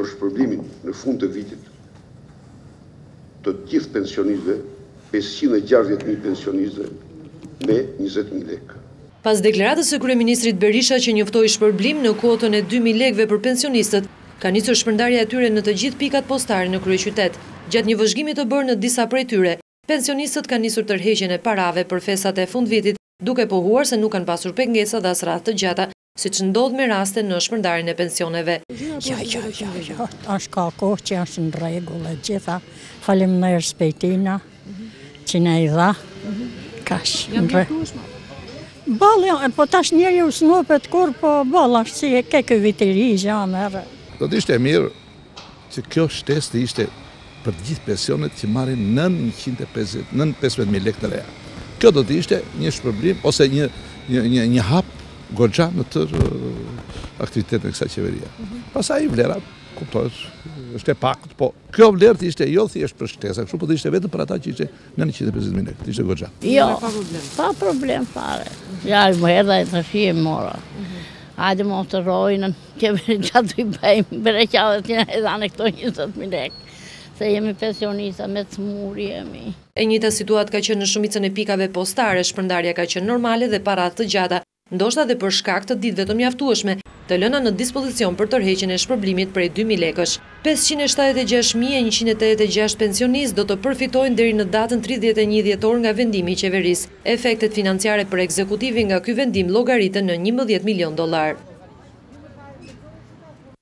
për shpërblimin në fund të vitit të gjithë pensionistëve, 560.000 pensionistëve me 20.000 lekë. Pas deklaratës së kryeministrit Berisha që njoftoi shpërblim në kuotën e 2.000 lekëve për pensionistët, ka nisur shpërndarja e tyre në të gjithë pikat postare në kryeqytet. Gjatë një vëzhgimi të bërë në disa prej tyre, pensionistët kanë nisur tërheqjen e parave për festat e fundvitit, duke pohuar se nuk kanë pasur pengesa dhe as radhë të gjata, siç ndodh me raste në shpërndarjen e pensioneve. Është ka kohë që është në rregull e gjitha. Faleminderit Spejtina që na i dha. Kash. Balë, po tash njeri u snupet kur, po balë është si e ke kë viteri, merë. Do të ishte mirë që kjo shtesë të ishte për të gjithë pensionet që marrin 915.000 lekë të reja. Kjo do të ishte një shpërblim ose një hap goxha në tërë aktivitetin e kësaj qeveria. Pastaj vlera, kuptohet, është e pakët, po kjo vlerë të ishte jo thjesht për shtesa, kështu po të ishte vetëm për ata që ishte 950.000 lekë, të ishte goxha. Jo, pa problem fare. Ja, më hedha e të fije mora. Hajde më të rojnë, qeveri qatë i bëjmë, bere qave të një edhane këto 20.000 lekë. Se jemi pensionista, me të smuri jemi. E njëjta situatë ka qenë në shumicën e pikave postare, shpërndarja ka qenë normale dhe parat të gjata, ndoshta dhe për shkak të ditëve të mjaftueshme, të lëna në dispozicion për tërheqjen e shpërblimit prej 2.000 lekësh. 576.186 pensionistë do të përfitojnë deri në datën 31 dhjetor nga vendimi i qeverisë. Efektet financiare për ekzekutivi nga ky vendim llogariten në $11 milion.